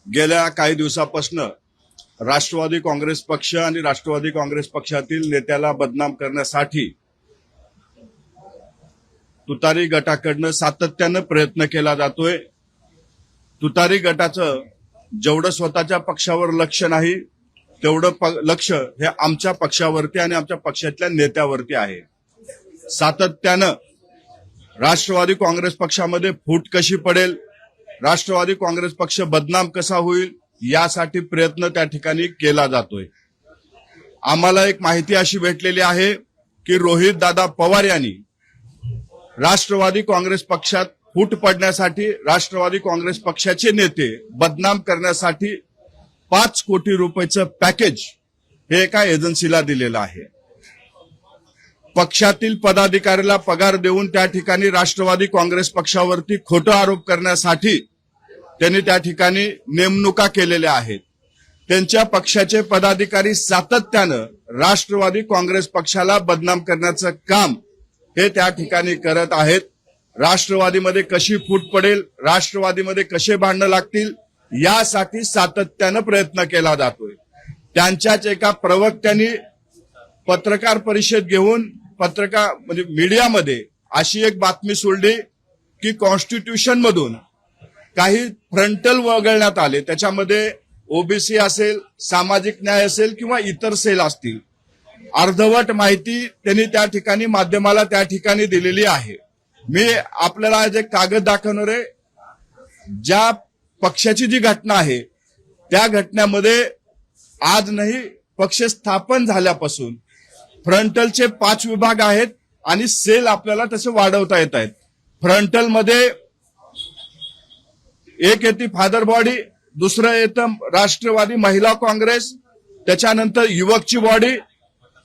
गेल्या काही दिवसापासून राष्ट्रवादी काँग्रेस पक्ष आणि राष्ट्रवादी काँग्रेस पक्षातील नेत्याला बदनाम करण्यासाठी तुतारी गटाकडनं सातत्यानं प्रयत्न केला जातोय। तुतारी गटाचं जेवढं स्वतःच्या पक्षावर लक्ष नाही तेवढं लक्ष हे आमच्या पक्षावरती आणि आमच्या पक्षातल्या नेत्यावरती आहे। सातत्यानं राष्ट्रवादी काँग्रेस पक्षामध्ये फूट कशी पडेल, राष्ट्रवादी काँग्रेस पक्ष बदनाम कसा होईल यासाठी प्रयत्न त्या ठिकाणी केला जातोय। आम्हाला एक माहिती अशी भेटलेली आहे की रोहित दादा पवार यांनी राष्ट्रवादी काँग्रेस पक्षात फूट पडण्यासाठी राष्ट्रवादी काँग्रेस पक्षाचे नेते बदनाम करण्यासाठी 5 कोटी रुपयाचं पॅकेज हे एका एजन्सीला दिलेलं आहे। पक्षातील पदाधिकाऱ्याला पगार देऊन त्या ठिकाणी राष्ट्रवादी काँग्रेस पक्षावरती खोटा आरोप करण्यासाठी त्यांनी त्या ठिकाणी नेमणुका केलेल्या आहेत। त्यांच्या पक्षाचे पदाधिकारी सातत्यानं राष्ट्रवादी काँग्रेस पक्षाला बदनाम करण्याचं काम हे त्या ठिकाणी करत आहेत। राष्ट्रवादीमध्ये कशी फूट पडेल, राष्ट्रवादीमध्ये कसे भांडणं लागतील यासाठी सातत्यानं प्रयत्न केला जातोय। त्यांच्याच एका प्रवक्त्यांनी पत्रकार परिषद घेऊन म्हणजे मीडियामध्ये अशी एक बातमी सोडली की कॉन्स्टिट्यूशन मधून काही फ्रंटल वगळण्यात आले, त्याच्यामध्ये ओबीसी असेल, सामाजिक न्याय असेल किंवा इतर सेल असतील। अर्धवट माहिती त्यांनी त्या ठिकाणी माध्यमाला त्या ठिकाणी दिलेली आहे। मी आपल्याला आज एक कागद दाखवणार आहे। ज्या पक्षाची जी घटना आहे त्या घटनेमध्ये आज नाही, पक्ष स्थापन झाल्यापासून फ्रंटलचे 5 विभाग आहेत आणि सेल आपल्याला तसे वाढवता येत आहेत। फ्रंटल मध्ये एक येते फादर बॉडी, दुसरं येतं राष्ट्रवादी महिला काँग्रेस, त्याच्यानंतर युवकची बॉडी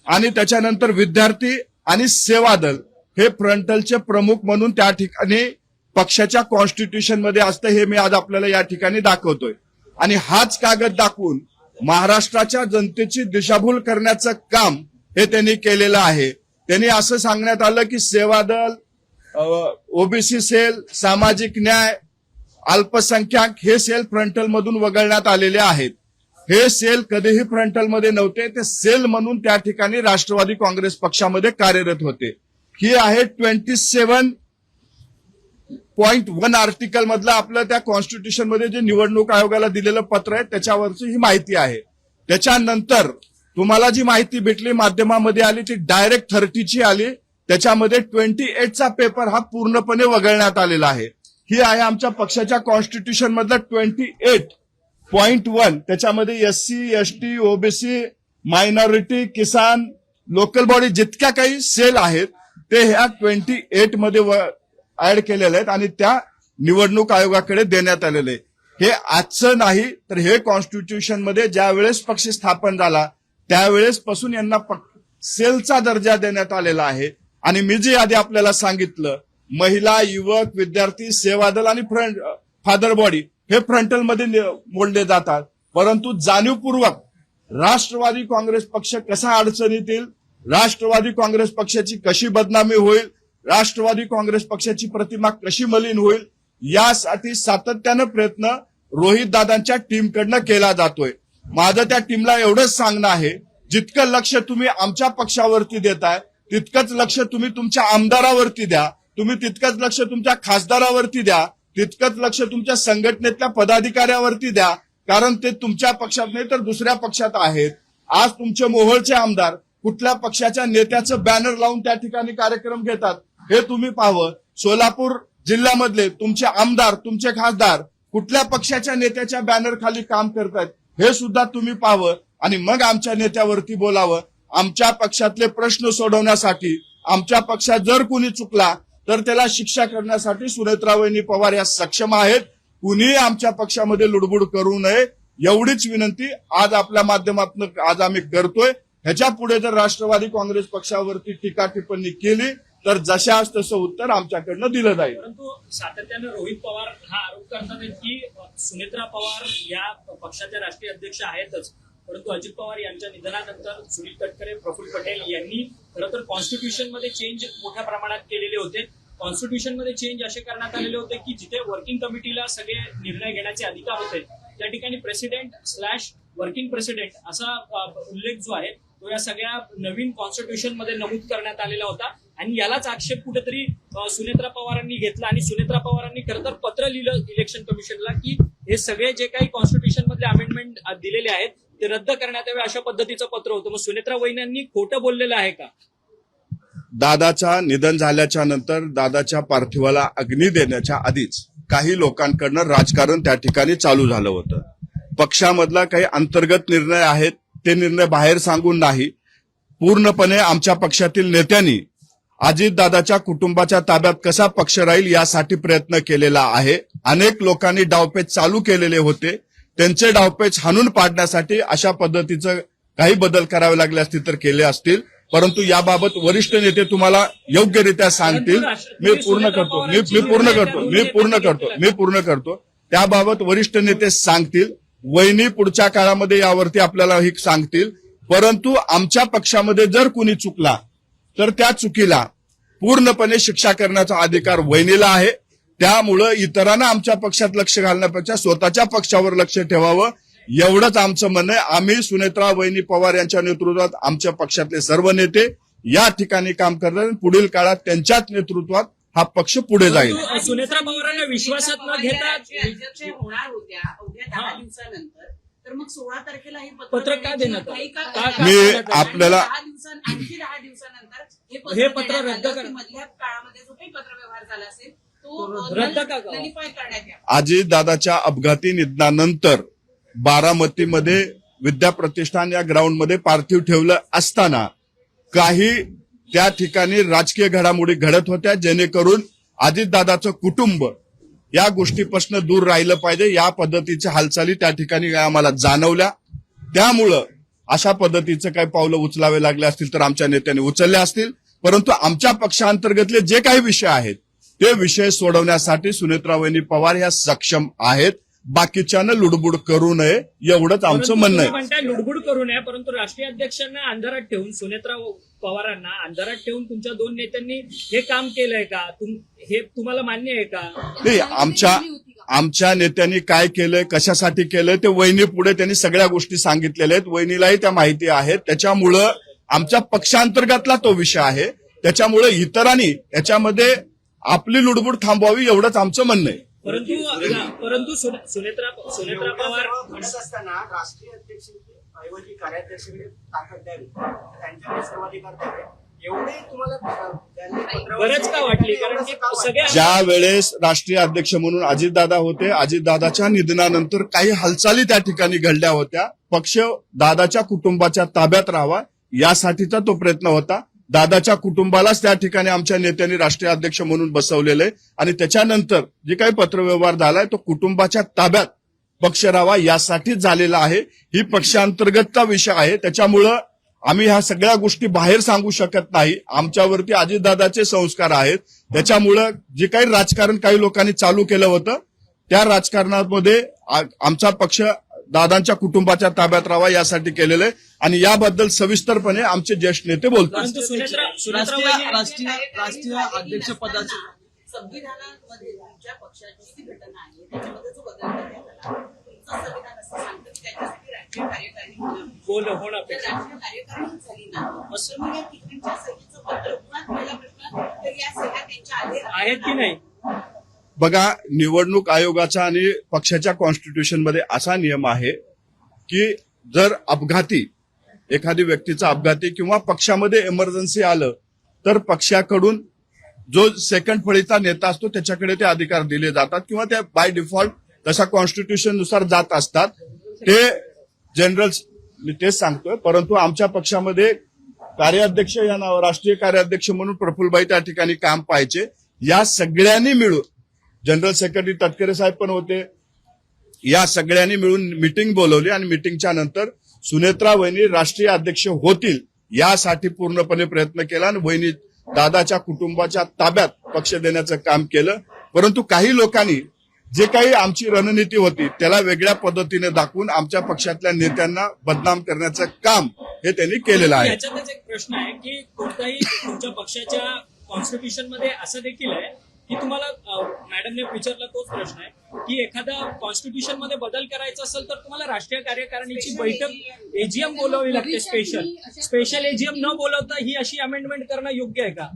आणि त्याच्यानंतर विद्यार्थी आणि सेवा दल हे फ्रंटलचे प्रमुख म्हणून त्या ठिकाणी पक्षाच्या कॉन्स्टिट्यूशन मध्ये असतं। हे मी आज आपल्याला या ठिकाणी दाखवतोय आणि हाच कागद दाखवून महाराष्ट्राच्या जनतेची दिशाभूल करण्याचं काम हे त्यांनी केलेलं आहे। त्यांनी असं सांगण्यात आलं की सेवा दल, ओबीसी सेल, सामाजिक न्याय, अल्पसंख्याक हे सेल फ्रंटल मधून वगळण्यात आलेले आहेत। हे सेल कधीही फ्रंटल मध्ये नव्हते, ते सेल म्हणून त्या ठिकाणी राष्ट्रवादी काँग्रेस पक्षामध्ये कार्यरत होते। ही आहे 27.1 आर्टिकल मधलं आपलं त्या कॉन्स्टिट्यूशन मध्ये जे निवडणूक आयोगाला दिलेलं पत्र आहे त्याच्यावरची ही माहिती आहे। त्याच्यानंतर तुम्हाला जी माहिती भेटली माध्यमामध्ये आली ती डायरेक्ट 30ची आली, त्याच्यामध्ये 28चा पेपर हा पूर्णपणे वगळण्यात आलेला आहे। ही आहे आमच्या पक्षाच्या कॉन्स्टिट्यूशन मधलं 28.1, त्याच्यामध्ये एससी, एसटी, ओबीसी, मायनॉरिटी, किसान, लोकल बॉडी जितक्या काही सेल आहेत ते ह्या 28 मध्ये ऍड केलेले आहेत आणि त्या निवडणूक आयोगाकडे देण्यात आलेले आहे। हे आजचं नाही तर हे कॉन्स्टिट्यूशन मध्ये ज्या वेळेस पक्ष स्थापन झाला त्यावेळेस पासून यांना सेलचा दर्जा देण्यात आलेला आहे। आणि मी जे आधी आपल्याला सांगितलं, महिला, युवक, विद्यार्थी, सेवा दल आणि फादर बॉडी हे फ्रंटल मध्ये मोडले जातात, परंतु जाणीवपूर्वक राष्ट्रवादी काँग्रेस पक्ष कसा अडचणीत येईल, राष्ट्रवादी काँग्रेस पक्षाची कशी बदनामी होईल, राष्ट्रवादी काँग्रेस पक्षाची प्रतिमा कशी मलिन होईल यासाठी सातत्यानं प्रयत्न रोहित दादांच्या टीमकडनं केला जातोय। माझं त्या टीमला एवढंच सांगणं आहे, जितकं लक्ष तुम्ही आमच्या पक्षावरती देताय तितकंच लक्ष तुम्ही तुमच्या आमदारावरती द्या, तुम्ही तितकंच लक्ष तुमच्या खासदारावरती द्या, तितकंच लक्ष तुमच्या संघटनेतल्या पदाधिकाऱ्यावरती द्या, कारण ते तुमच्या पक्षात नाही तर दुसऱ्या पक्षात आहेत। आज तुमचे मोहोळचे आमदार कुठल्या पक्षाच्या नेत्याचं बॅनर लावून त्या ठिकाणी कार्यक्रम घेतात हे तुम्ही पाहावं। सोलापूर जिल्ह्यामधले तुमचे आमदार, तुमचे खासदार कुठल्या पक्षाच्या नेत्याच्या बॅनर खाली काम करतात हे सुद्धा तुम्ही पाहावं आणि मग आमच्या नेत्यावरती बोलावं। आमच्या पक्षातले प्रश्न सोडवण्यासाठी, आमच्या पक्षात जर कुणी चुकला तर त्याला शिक्षा करण्यासाठी सुनेत्रावहिनी पवार या सक्षम आहेत। कुणी आमच्या पक्षामध्ये लुडबुड करू नये एवढीच विनंती आज आपल्या माध्यमातून आज आम्ही करतोय। ह्याच्या पुढे जर राष्ट्रवादी काँग्रेस पक्षावरती टीका टिप्पणी केली तर जशास तसं उत्तर आमच्याकडनं दिलं जाईल। परंतु सातत्यानं रोहित पवार हा आरोप करतात की सुनेत्रा पवार या पक्षाच्या राष्ट्रीय अध्यक्ष आहेतच, परंतु अजित पवार यांच्या निधनानंतर सुनील तटकरे, प्रफुल्ल पटेल यांनी खरं तर कॉन्स्टिट्यूशन मध्ये चेंज मोठ्या प्रमाणात केलेले होते। कॉन्स्टिट्यूशन मध्ये चेंज असे करण्यात आलेले होते की जिथे वर्किंग कमिटीला सगळे निर्णय घेण्याचे अधिकार होते त्या ठिकाणी प्रेसिडेंट/वर्किंग प्रेसिडेंट असा उल्लेख जो आहे तो या सगळ्या नवीन कॉन्स्टिट्यूशन मध्ये नमूद करण्यात आलेला होता आणि यालाच आक्षेप कुठेतरी सुनेत्रा पवारांनी घेतला आणि सुनेत्रा पवारांनी खरं तर पत्र लिहिलं इलेक्शन कमिशनला की हे सगळे जे काही कॉन्स्टिट्यूशन मधले अमेंडमेंट दिलेले आहेत ते रद्द करण्यात यावे अशा पद्धतीचं पत्र होतं. मग सुनेत्रा वहिन्यांनी खोटं बोललेलं आहे का? दादाचा निधन झाल्याच्या नंतर दादाच्या पार्थिवाला अग्नी देण्याच्या आधीच काही लोकांकडनं राजकारण त्या ठिकाणी चालू झालं होतं. पक्षामधला काही अंतर्गत निर्णय आहेत ते निर्णय बाहेर सांगून नाही, पूर्णपणे आमच्या पक्षातील नेत्यांनी अजितदादाच्या कुटुंबाच्या ताब्यात कसा पक्ष राहील यासाठी प्रयत्न केलेला आहे. अनेक लोकांनी डावपेच चालू केलेले होते, त्यांचे डावपेच हाणून पाडण्यासाठी अशा पद्धतीचं काही बदल करावे लागले असतील तर केले असतील, परंतु याबाबत वरिष्ठ नेते तुम्हाला योग्यरित्या सांगतील. मी पूर्ण करतो. त्याबाबत वरिष्ठ नेते सांगतील. वहिनी पुढच्या काळामध्ये यावरती आपल्याला ही सांगतील. परंतु आमच्या पक्षामध्ये जर कुणी चुकला तर त्या चुकीला पूर्णपणे शिक्षा करण्याचा अधिकार वहिनीला आहे. त्यामुळं इतरांना आमच्या पक्षात लक्ष घालण्यापेक्षा स्वतःच्या पक्षावर लक्ष ठेवावं एवढंच आमचं म्हणणं आहे. आम्ही सुनेत्रा वहिनी पवार यांच्या नेतृत्वात आमच्या पक्षातले सर्व नेते या ठिकाणी काम करतात. पुढील काळात त्यांच्याच नेतृत्वात हा पक्ष पुढे जाईल. सुनेत्रा पवारांना विश्वासात न घेता होणार होत्या उद्या 10 दिवसानंतर, तर मग 16 तारखेला हे पत्र का देण्यात आलं? मी आपल्याला 10 दिवसानंतर हे पत्र रद्द करा. मधल्या काळामध्ये जो काही पत्रव्यवहार झाला असेल तो रद्द का नलिफाय करण्यात यावा. अजितदादाच्या अपघाती निधनानंतर बारामतीमध्ये विद्या प्रतिष्ठान या ग्राउंडमध्ये पार्थिव ठेवलं असताना काही त्या ठिकाणी राजकीय घडामोडी घडत होत्या, जेणेकरून अजितदादाचं कुटुंब या गोष्टीपासून दूर राहिलं पाहिजे या पद्धतीच्या हालचाली त्या ठिकाणी आम्हाला जाणवल्या. त्यामुळं अशा पद्धतीचं काही पावलं उचलावे लागले असतील तर आमच्या नेत्यांनी उचलले असतील, परंतु आमच्या पक्षांतर्गतले जे काही विषय आहेत ते विषय सोडवण्यासाठी सुनेत्रा वहिनी पवार ह्या सक्षम आहेत. बाकीच्यानं लुडबुड करू नये एवढंच आमचं म्हणणं आहे. म्हणताय लुडबुड करू नये, परंतु राष्ट्रीय अध्यक्षांना अंधारात ठेवून सुनेत्रा पवारांना अंधारात ठेवून तुमच्या दोन नेत्यांनी हे काम केलंय का? हे तुम्हाला मान्य आहे का? नाही, आमच्या नेत्यांनी काय केलंय, कशासाठी केलंय ते वहिनी पुढे त्यांनी सगळ्या गोष्टी सांगितलेल्या आहेत. वहिनीलाही त्या माहिती आहेत. त्याच्यामुळं आमच्या पक्षांतर्गतला तो विषय आहे. त्याच्यामुळे इतरांनी याच्यामध्ये आपली लुडबुड थांबवावी एवढंच आमचं म्हणणं आहे. परंतु सुनेत्रा पवार घडत असताना राष्ट्रीय अध्यक्ष ऐवजी कार्याध्यक्षाकडे ताकद द्यावी, त्यांच्याकडे सर्वाधिकार द्यावे, एवढे तुम्हाला गरज का वाटली? कारण की सगळ्या ज्या वेळेस राष्ट्रीय अध्यक्ष म्हणून अजितदादा होते, अजितदादाच्या निधनानंतर काही हालचाली त्या ठिकाणी घडल्या होत्या. पक्ष दादाच्या कुटुंबाच्या ताब्यात राहावा यासाठीचा तो प्रयत्न होता. दादाच्या कुटुंबालाच त्या ठिकाणी आमच्या नेत्यांनी राष्ट्रीय अध्यक्ष म्हणून बसवलेलं आहे आणि त्याच्यानंतर जे काही पत्रव्यवहार झालाय तो कुटुंबाच्या ताब्यात पक्ष राहावा यासाठीच झालेला आहे. ही पक्षांतर्गतचा विषय आहे. त्याच्यामुळं आम्ही ह्या सगळ्या गोष्टी बाहेर सांगू शकत नाही. आमच्यावरती अजितदादाचे संस्कार आहेत. त्याच्यामुळं जे काही राजकारण काही लोकांनी चालू केलं होतं त्या राजकारणामध्ये आमचा पक्ष दादांच्या कुटुंबाच्या ताब्यात राहावा यासाठी केलेलं आहे आणि याबद्दल सविस्तरपणे आमचे ज्येष्ठ नेते बोलतात. राष्ट्रीय अध्यक्ष पदाचे संविधानामध्ये तुमच्या पक्षाची जी घटना आहे त्याच्यामध्ये जो बदल करण्यात आला, तुमचं संविधान असं सांगतं की त्याच्यासाठी राष्ट्रीय कार्यकारिणी होणं अपेक्षित. राष्ट्रीय कार्यकारिणी झाली ना, असं मग या तिघांच्या सहीचं पत्र पुन्हा पहिला प्रश्न, तर या सह्या त्यांच्या आहेत की नाही? बघा, निवडणूक आयोगाचा आणि पक्षाच्या कॉन्स्टिट्यूशन मध्ये असा नियम आहे की जर अपघाती एखादी व्यक्तीचा अपघाती किंवा पक्षामध्ये इमर्जन्सी आलं तर पक्षाकडून जो सेकंड फळीचा नेता असतो त्याच्याकडे ते अधिकार दिले जातात किंवा ते बाय डिफॉल्ट तशा कॉन्स्टिट्यूशन नुसार जात असतात. ते जनरल मी तेच सांगतोय. परंतु आमच्या पक्षामध्ये कार्याध्यक्ष या नाव राष्ट्रीय कार्याध्यक्ष म्हणून प्रफुल्लभाई त्या ठिकाणी काम पाहिजे. या सगळ्यांनी मिळून जनरल सेक्रेटरी तटकरे साहेब पण होते. या सगळ्यांनी मिळून मिटिंग बोलवली आणि मिटिंगच्या नंतर सुनेत्रा वहिनी राष्ट्रीय अध्यक्ष होतील यासाठी पूर्णपणे प्रयत्न केला आणि वहिनी दादाच्या कुटुंबाच्या ताब्यात पक्ष देण्याचं काम केलं. परंतु काही लोकांनी जे काही आमची रणनीती होती त्याला वेगळ्या पद्धतीने दाखवून आमच्या पक्षातल्या नेत्यांना बदनाम करण्याचं काम हे त्यांनी केलेलं आहे. याच्यातच एक प्रश्न आहे की कोणताही तुमच्या पक्षाच्या कॉन्स्टिट्यूशन मध्ये असं देखील आहे की तुम्हाला मॅडमने विचारला तोच प्रश्न आहे की एखादा कॉन्स्टिट्यूशन मध्ये बदल करायचा असेल तर तुम्हाला राष्ट्रीय कार्यकारिणीची बैठक एजीएम बोलावी लागते, स्पेशल एजीएम न बोलवता ही अशी अमेंडमेंट करणं योग्य आहे का?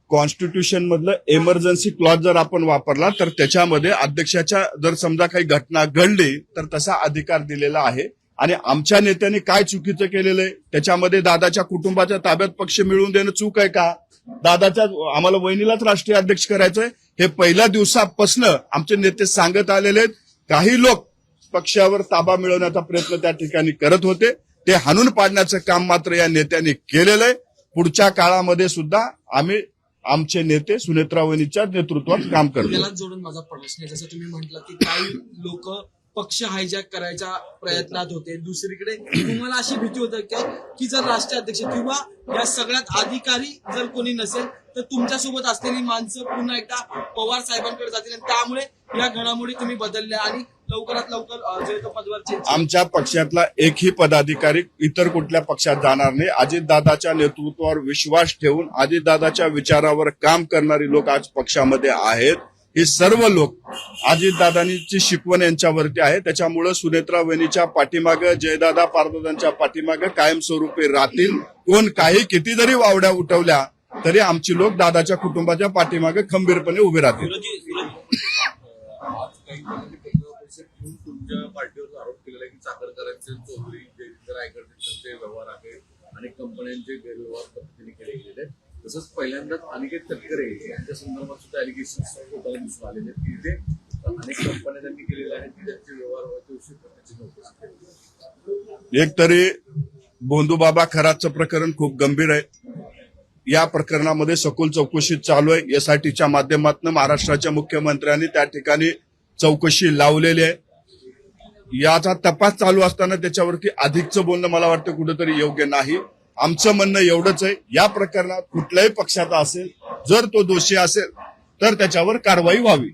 कॉन्स्टिट्यूशन मधलं एमर्जन्सी क्लॉज जर आपण वापरला तर त्याच्यामध्ये अध्यक्षाच्या जर समजा काही घटना घडली तर तसा अधिकार दिलेला आहे. आणि आमच्या नेत्यांनी काय चुकीचं केलेलं आहे त्याच्यामध्ये दादाच्या कुटुंबाच्या ताब्यात पक्ष मिळवून देणं चूक आहे का? दादाच्या आम्हाला वहिनीलाच राष्ट्रीय अध्यक्ष करायचंय हे पहिल्या दिवसापासून आमचे नेते सांगत आलेले आहेत. काही लोक पक्षावर ताबा मिळवण्याचा प्रयत्न त्या ठिकाणी करत होते, ते हाणून पाडण्याचं काम मात्र या नेत्यांनी केलेलं आहे. पुढच्या काळामध्ये सुद्धा आम्ही आमचे नेते सुनेत्रा वहिनीच्या नेतृत्वात काम करतो. याला जोडून माझा प्रश्न आहे, जसं तुम्ही म्हटलं की काही लोक पक्ष हायजॅक करायच्या प्रयत्नात होते, दुसरीकडे तुम्हाला अशी भीती होते का की जर राष्ट्रीय अध्यक्ष किंवा या सगळ्यात अधिकारी जर कोणी नसेल तर तुमच्यासोबत असलेली माणसं पुन्हा एकदा पवार साहेबांकडे जातील आणि त्यामुळे या घडामोडी तुम्ही बदलल्या आणि लवकरात लवकर जे तो पदवर चेंज. आमच्या पक्षातला एकही पदाधिकारी इतर कुठल्या पक्षात जाणार नाही. अजितदादाच्या नेतृत्वावर विश्वास ठेवून अजितदादाच्या विचारावर काम करणारी लोक आज पक्षामध्ये आहेत. हे सर्व लोक अजितदादांची शिकवण यांच्यावरती आहे. त्याच्यामुळे सुनेत्रा वहिनीच्या पाठीमागे, जयदादा पारदादांच्या पाठीमागे कायमस्वरूपी राहतील. कोण काही किती जरी वावड्या उठवल्या तरी आमची लोक दादाच्या कुटुंबाच्या पाठीमागे खंबीरपणे उभे राहतील. आज काही पैसे घेऊन तुमच्या पार्टीवर आरोप केलेला आहे की चाकरकरांचे, चौधरी, जयंत रायगडचे व्यवहार आहेत आणि कंपन्यांचे गैरव्यवहार पद्धतीने केले गेलेले आहेत. तसंच पहिल्यांदाच अनिकेत तटकरे यांच्या संदर्भात सुद्धा अलिगेशन्स दिसून आलेले आहेत की इथे अनेक कंपन्या त्यांनी केलेल्या आहेत की त्यांचे व्यवहार व्हायचे त्याची चौकशी. एक तरी भोंदूबाबा खराचं प्रकरण खूप गंभीर आहे. या प्रकरणामध्ये सखोल चौकशी चालू आहे. एसआयटीच्या माध्यमातून महाराष्ट्राच्या मुख्यमंत्र्यांनी त्या ठिकाणी चौकशी लावलेली आहे. याचा तपास चालू असताना त्याच्यावरती अधिकचं बोलणं मला वाटतं कुठेतरी योग्य नाही. आमचं म्हणणं एवढंच आहे, या प्रकरणात कुठल्याही पक्षाचा असेल जर तो दोषी असेल तर त्याच्यावर कारवाई व्हावी.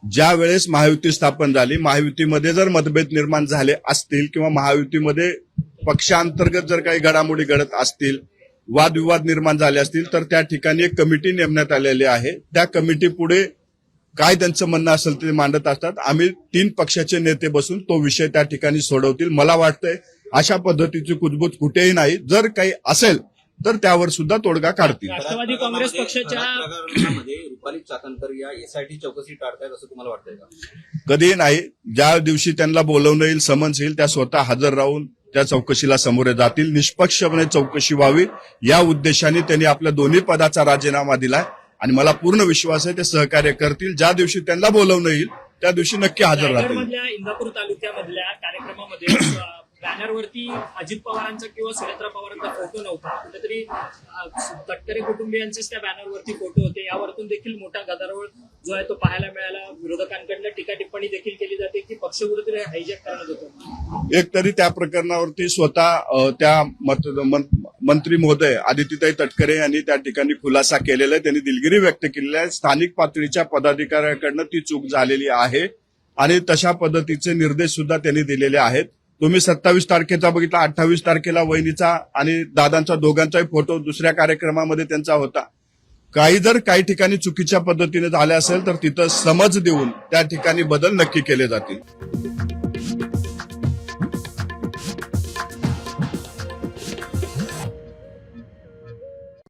ज्या वेळेस महायुती स्थापन झाली, महायुतीमध्ये जर मतभेद निर्माण झाले असतील किंवा महायुतीमध्ये पक्षांतर्गत जर काही घडामोडी घडत असतील, वादविवाद निर्माण झाले असतील तर त्या ठिकाणी एक कमिटी नेमण्यात आलेली आहे. त्या कमिटी पुढे काय त्यांचं म्हणणं असेल ते मांडत असतात. आम्ही 3 पक्षाचे नेते बसून तो विषय त्या ठिकाणी सोडवतील. मला वाटतंय अशा पद्धतीची कुजबूज कुठेही नाही. जर काही असेल तर त्यावर सुद्धा तोडगा काढतील. राष्ट्रवादी काँग्रेस पक्षाच्या प्रकरणामध्ये रुपाली चाकणकर या एसआयटी चौकशी टाळतायत असं तुम्हाला वाटतंय का? कधीही नाही. ज्या दिवशी त्यांना बोलवणं येईल, समन्स येईल, त्या स्वतः हजर राहून त्या चौकशीला सामोरे जातील. निष्पक्षपणे चौकशी व्हावी या उद्देशाने त्यांनी आपल्या दोन्ही पदाचा राजीनामा दिलाय आणि मला पूर्ण विश्वास आहे ते सहकार्य करतील. ज्या दिवशी त्यांना बोलवणं येईल त्या दिवशी नक्की हजर राहतील. रायगडमधल्या इंदापूर तालुक्यामधल्या कार्यक्रमामध्ये बॅनरवरती अजित पवारांचा किंवा सुनेत्रा पवारांचा फोटो नव्हता. कुठेतरी तटकरे कुटुंबियांचेच त्या बॅनरवरती फोटो होते. यावरतून देखील मोठा गदारोळ जो आहे तो पाहायला मिळाला. विरोधकांकडनं टीका टिप्पणी देखील केली जाते की पक्ष कुठेतरी हायजॅक करण्यात येतो. एक तरी त्या प्रकरणावरती स्वतः त्या मंत्री महोदय आदित्यताई तटकरे यांनी त्या ठिकाणी खुलासा केलेला आहे. त्यांनी दिलगिरी व्यक्त केलेली आहे. स्थानिक पातळीच्या पदाधिकाऱ्यांकडनं ती चूक झालेली आहे आणि तशा पद्धतीचे निर्देश सुद्धा त्यांनी दिलेले आहेत. तुम्ही 27 तारखेचा बघितला, 28 तारखेला वहिनीचा आणि दादांचा दोघांचाही फोटो दुसऱ्या कार्यक्रमामध्ये त्यांचा होता. काही ठिकाणी चुकीच्या पद्धतीने झाले असेल तर तिथं समज देऊन त्या ठिकाणी बदल नक्की केले जातील.